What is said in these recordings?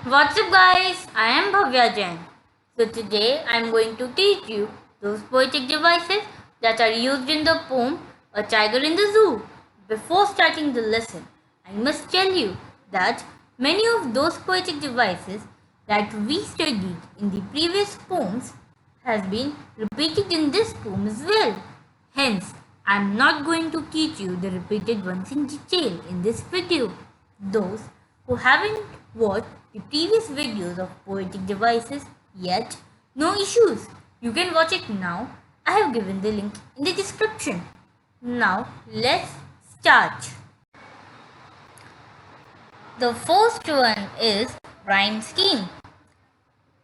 What's up guys, I am Bhavya Jain. So today I am going to teach you those poetic devices that are used in the poem A Tiger in the Zoo. Before starting the lesson, I must tell you that many of those poetic devices that we studied in the previous poems has been repeated in this poem as well. Hence, I am not going to teach you the repeated ones in detail in this video. Those who haven't watched the previous videos of poetic devices yet, no issues. You can watch it now. I have given the link in the description. Now, let's start. The first one is rhyme scheme.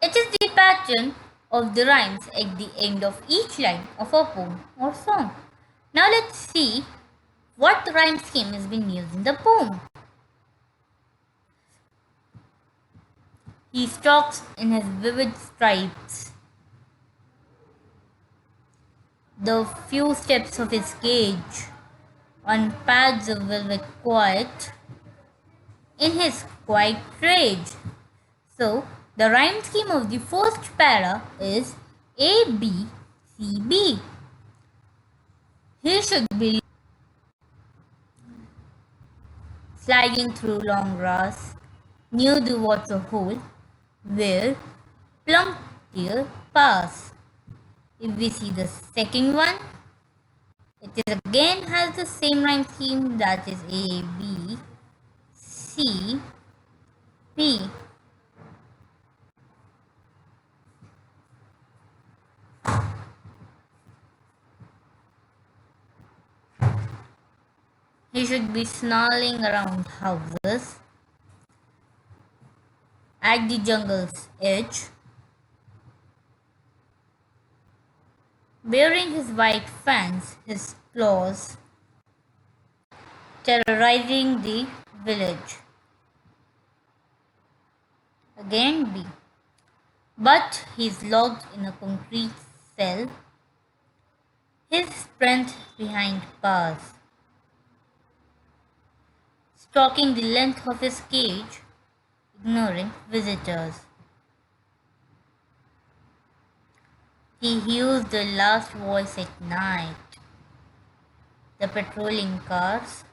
It is the pattern of the rhymes at the end of each line of a poem or song. Now let's see what rhyme scheme has been used in the poem. He stalks in his vivid stripes. The few steps of his cage on pads of velvet quiet in his quiet rage. So, the rhyme scheme of the first para is A, B, C, B. He should be sliding through long grass near the water hole where plump deer pass. If we see the second one, it is again has the same rhyme scheme, that is A, B, C, B. He should be snarling around houses at the jungle's edge, bearing his white fangs, his claws, terrorizing the village. Again B. But he's locked in a concrete cell, his strength behind bars, stalking the length of his cage, ignoring visitors. He hears the last voice at night, the patrolling cars,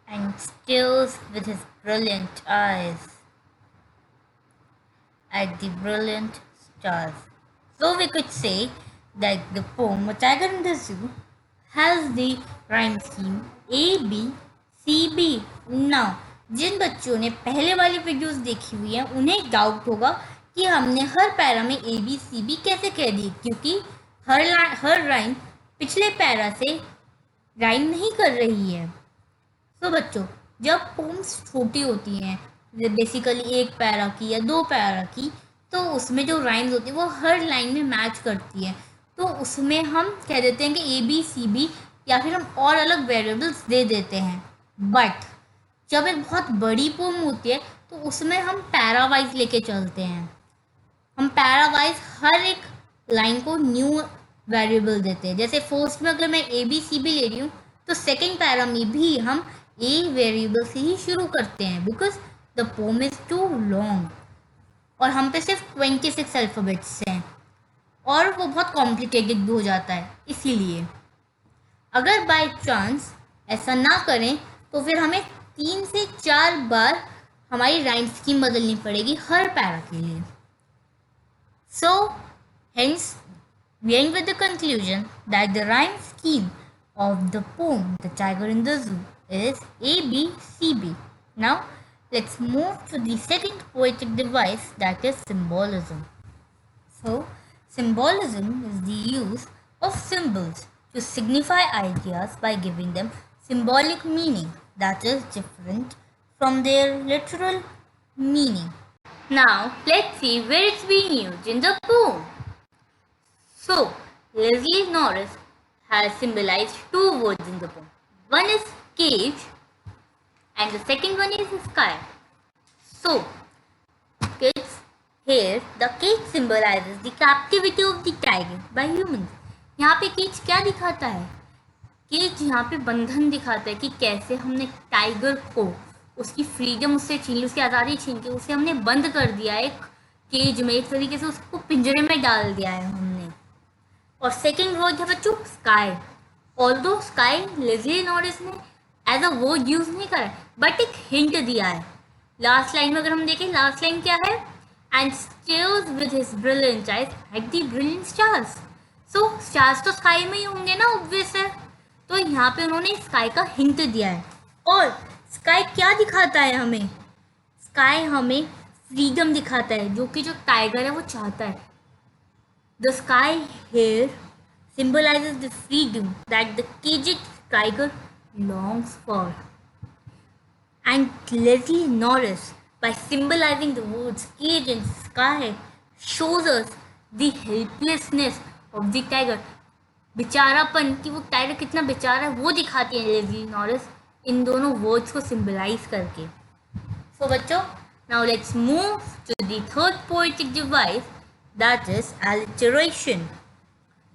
and stares with his brilliant eyes at the brilliant stars. So we could say that the poem A Tiger in the Zoo has the rhyme scheme A, B, C, B. Now, जिन बच्चों ने पहले वाली videos देखी हुई हैं उन्हें एक doubt होगा कि हमने हर पैरा में A, B, C, B कैसे कह दी, क्योंकि हर राइम पिछले पैरा से राइम नहीं कर रही है. तो बच्चों, जब पोम्स छोटी होती हैं, बेसिकली एक पैरा की या दो पैरा की, तो उसमें जो राइम्स होती है वो हर लाइन में मैच करती है. तो उसमें हम कह देते हैं कि A, B, C, B, या फिर हम और अलग वेरिएबल्स दे देते हैं. बट जब एक बहुत बड़ी पोम होती है तो उसमें हम पैरा वाइज लेके चलते हैं. हम पैरा वाइज हर एक लाइन को न्यू वेरिएबल देते हैं. जैसे फर्स्ट में अगर मैं A, B, C, B ले रही हूँ तो सेकेंड पैरा में भी हम A वेरिएबल से ही शुरू करते हैं, because the poem is too long और हम पे सिर्फ 26 अल्फ़ाबेट्स हैं और वो बहुत कॉम्प्लिकेटेड भी हो जाता है. इसीलिए अगर बाय चांस ऐसा ना करें तो फिर हमें 3 से 4 बार हमारी राइम स्कीम बदलनी पड़ेगी हर पैरा के लिए. So hence we end with the conclusion that the rhyme scheme of the poem The Tiger in the Zoo is A, B, C, B. Now let's move to the second poetic device, that is symbolism. So symbolism is the use of symbols to signify ideas by giving them symbolic meaning that is different from their literal meaning. Now let's see where it's being used in the poem. So, Leslie Norris has symbolized two words in the poem. One is cage and the second one is sky. So, kids, here the cage symbolizes the captivity of the tiger by humans. यहाँ पे cage क्या दिखाता है? Cage यहाँ पे बंधन दिखाता है कि कैसे हमने टाइगर को उसकी फ्रीडम उससे छीन ली, उसकी आज़ादी छीन के उसे हमने बंद कर दिया है एक केज में, एक तरीके से उसको पिंजरे में डाल दिया है हमने। और सेकेंड वर्ड है बच्चों sky. Although sky lazily Norris ने एज अ वर्ड यूज नहीं करा है, बट एक हिंट दिया है। लास्ट लाइन में अगर हम देखें, लास्ट लाइन क्या है, and stairs with his brilliant eyes at the brilliant stars. So stars तो स्काई में ही होंगे ना, ऑब्वियस है। तो यहाँ पे उन्होंने स्काई का हिंट दिया है। और स्काई क्या दिखाता है हमें, स्काई हमें फ्रीडम दिखाता है, जो कि जो टाइगर है वो चाहता है। The sky here symbolizes the freedom that the caged tiger longs for. And Leslie Norris, by symbolizing the words cage and sky, shows us the helplessness of the tiger. बेचारापन कि वो टाइगर कितना बेचारा है वो दिखाती है लेज़ली नॉरिस इन दोनों words को सिंबलाइज करके। सो बच्चों, now let's move to the third poetic device, that is alliteration.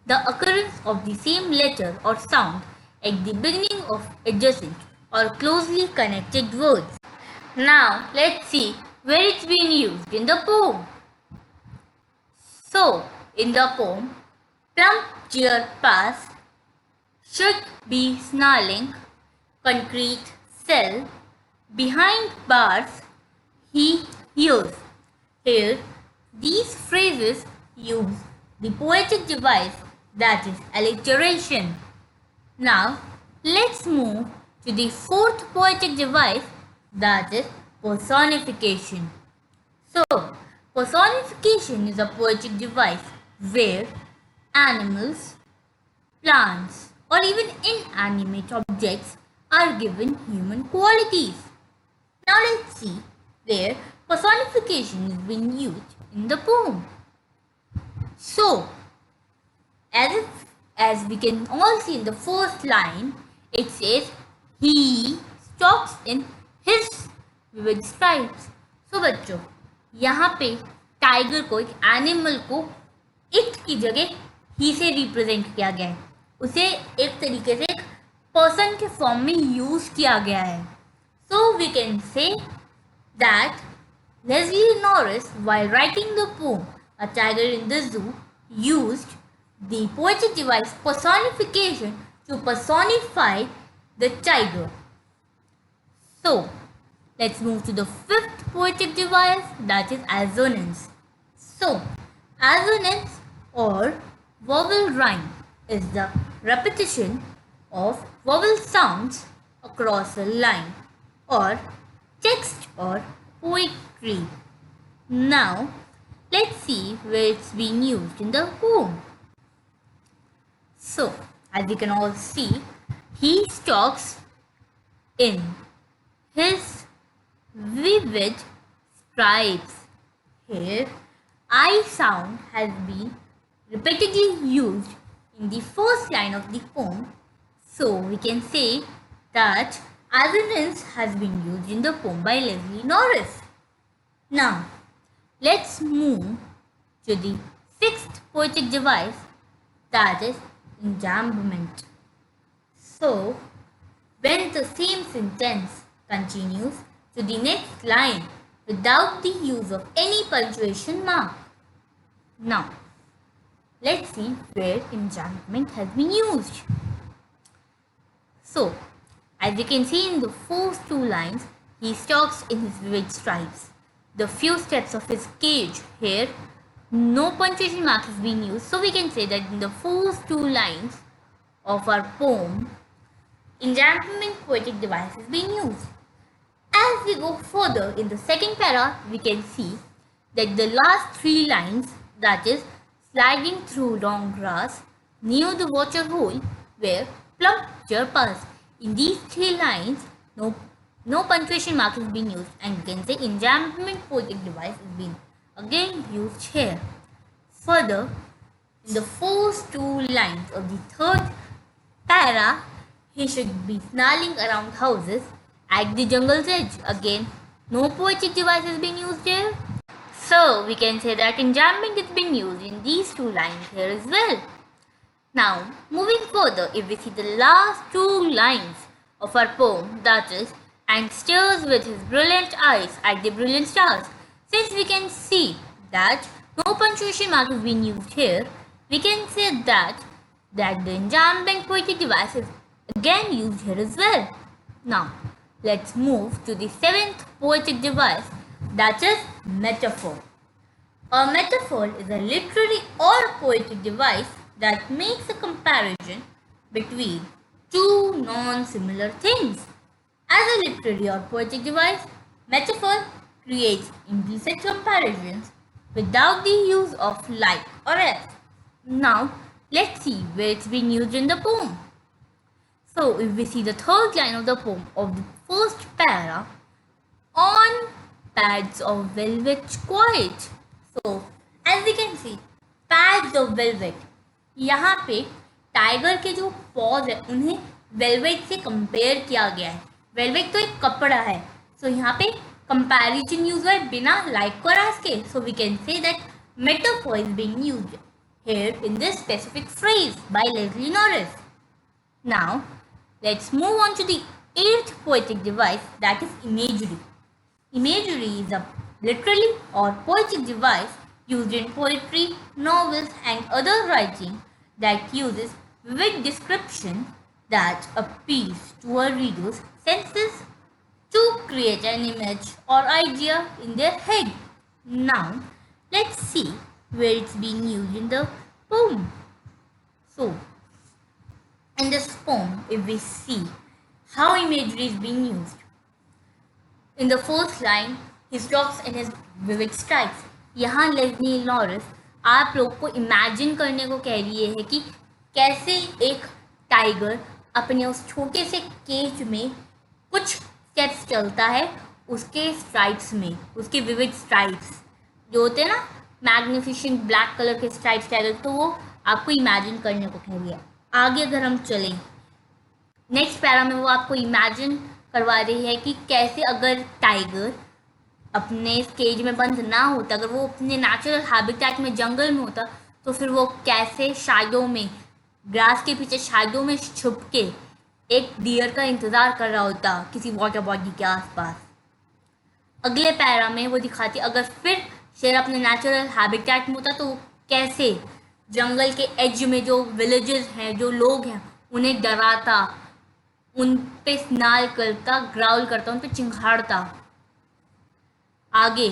The occurrence of the same letter or sound at the beginning of adjacent or closely connected words. Now, let's see where it's been used in the poem. So, in the poem, plump deer pass, should be snarling, concrete cell, behind bars, he hears. Here, these phrases use the poetic device, that is alliteration. Now, let's move to the fourth poetic device, that is personification. So, personification is a poetic device where animals, plants, or even inanimate objects are given human qualities. Now, let's see where personification is being used in the poem. So, as we can all see in the first line, it says he stalks in his vivid stripes. So बच्चों, यहाँ पे tiger को, एक animal को it की जगह ही से represent किया गया है, उसे एक तरीके से एक पर्सन के फॉर्म में यूज किया गया है। So we can say that Leslie Norris, while writing the poem A Tiger in the Zoo, used the poetic device personification to personify the tiger. So, let's move to the fifth poetic device, that is assonance. So, assonance or vowel rhyme is the repetition of vowel sounds across a line or text or poetry. Now, let's see where it's being used in the poem. So, as you can all see, he stalks in his vivid stripes. Here, I sound has been repeatedly used in the first line of the poem. So, we can say that assonance has been used in the poem by Leslie Norris. Now, let's move to the sixth poetic device, that is enjambment. So, when the same sentence continues to the next line without the use of any punctuation mark. Now, let's see where enjambment has been used. So, as you can see in the first two lines, he stalks in his vivid stripes. The few steps of his cage, here no punctuation mark is being used, so we can say that in the first two lines of our poem, enjambment poetic device is being used. As we go further in the second para, we can see that the last three lines, that is sliding through long grass near the water hole where plump deer pass. In these three lines, no punctuation mark is being used, and you can say enjambment poetic device is being again used here. Further, in the first two lines of the third para, he should be snarling around houses at the jungle's edge. Again, no poetic device is being used here. So, we can say that enjambment is being used in these two lines here as well. Now, moving further, if we see the last two lines of our poem, that is, and stares with his brilliant eyes at the brilliant stars. Since we can see that no punctuation mark has been used here, we can say that the enjambing poetic device is again used here as well. Now, let's move to the seventh poetic device, that is metaphor. A metaphor is a literary or poetic device that makes a comparison between two non-similar things. As a literary or poetic device, metaphor creates implicit comparisons without the use of like or as. Now, let's see where it's been used in the poem. So, if we see the third line of the poem of the first para, on pads of velvet quiet. So, as we can see, pads of velvet, यहाँ पे tiger के जो pause है उन्हें velvet से compare किया गया है. वेलवेट तो एक कपड़ा है, सो यहाँ पे कंपैरिजन यूज हुआ है बिना लाइक और एज के. So we can say that metaphor is being used here in this specific phrase by Leslie Norris. Now, let's move on to the eighth poetic device, that is imagery. Imagery is a literary or poetic device used in poetry, novels, and other writing that uses vivid description that appeals to a reader's senses to create an image or idea in their head. Now, let's see where it's being used in the poem. So, in this poem, if we see how imagery is being used, in the first line, he talks in his vivid stripes. यहाँ Leslie loris आप लोग को imagine करने को कह रही है कि कैसे एक टाइगर अपने उस छोटे से केज में कुछ स्टेप्स चलता है उसके स्ट्राइप्स में, उसके विविड स्ट्राइप्स जो होते हैं ना, मैग्निफिशेंट ब्लैक कलर के स्ट्राइप्स टाइगर, तो वो आपको इमेजिन करने को कह रही है. आगे अगर हम चलें नेक्स्ट पैरा में, वो आपको इमेजिन करवा रही है कि कैसे अगर टाइगर अपने केज में बंद ना होता, अगर वो अपने नेचुरल हैबिटेट में जंगल में होता, तो फिर वो कैसे शायदों में, ग्रास के पीछे शायदों में छुप के एक डियर का इंतज़ार कर रहा होता किसी वाटर बॉडी के आसपास. अगले पैरा में वो दिखाती अगर फिर शेर अपने नेचुरल हैबिटेट में होता तो कैसे जंगल के एज में जो विलेजेस हैं, जो लोग हैं, उन्हें डराता, उन पे स्नाल करता, ग्राउल करता, उन पे चिंघाड़ता. आगे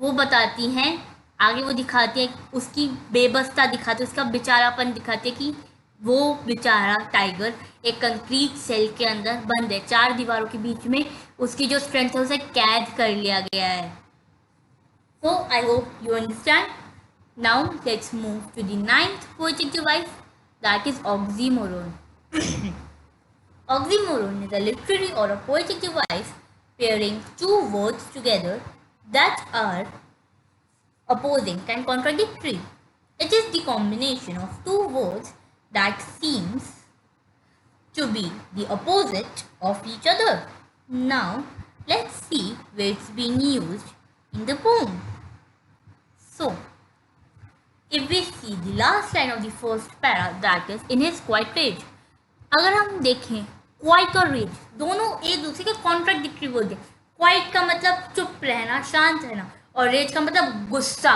वो बताती हैं, आगे वो दिखाती है उसकी बेबसता दिखाती है, उसका बेचारापन दिखाती है कि वो बेचारा टाइगर एक कंक्रीट सेल के अंदर बंद है, चार दीवारों के बीच में उसकी जो स्ट्रेंथ है उसे कैद कर लिया गया है. So I hope you understand. Now let's move to the ninth poetic device, that is oxymoron. Oxymoron is a literary or a poetic device pairing two words together that are opposing and contradictory. It is the combination of two words that seems to be the opposite of each other. Now let's see where it's being used in the poem. So, if we see the last line of the first para, that is in his quiet rage. अगर हम देखें quite और raise दोनों एक दूसरे के contradictory word है. Quite का मतलब चुप रहना, शांत रहना, और रेज का मतलब गुस्सा.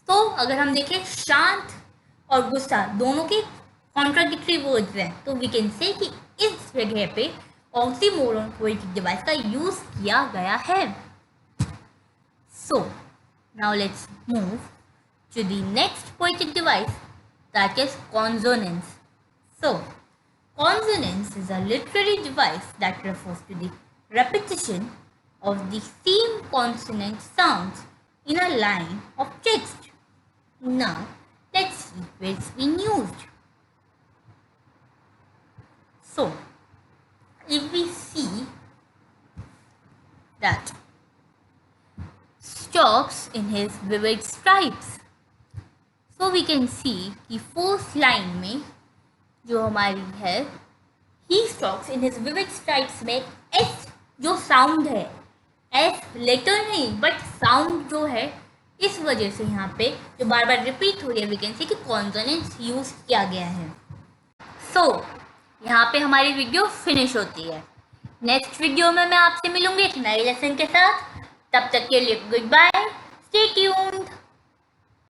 तो अगर हम देखें शांत और गुस्सा दोनों के कॉन्ट्राडिक्टरी वर्ड्स हैं, तो वी कैन से कि इस जगह पे ऑक्सीमोरन पोएटिक डिवाइस का यूज किया गया है. सो now let's move to the next poetic device, that is consonance. So, consonance is a literary device that refers to the repetition of the same consonant sounds in a line of text. Now, let's see where it's been used. So, if we see that stops in his vivid stripes, so we can see कि fourth line में जो हमारी है, he stops in his vivid stripes में s जो sound है, s letter नहीं but sound जो है, इस वजह से यहाँ पे जो बार बार रिपीट हो रही है, वी कैन सी कि कॉन्सोनेंट्स यूज किया गया है. सो यहाँ पे हमारी वीडियो फिनिश होती है. नेक्स्ट वीडियो में मैं आपसे मिलूंगी एक नए लेसन के साथ। तब तक के लिए गुड बाय, स्टे ट्यून्ड।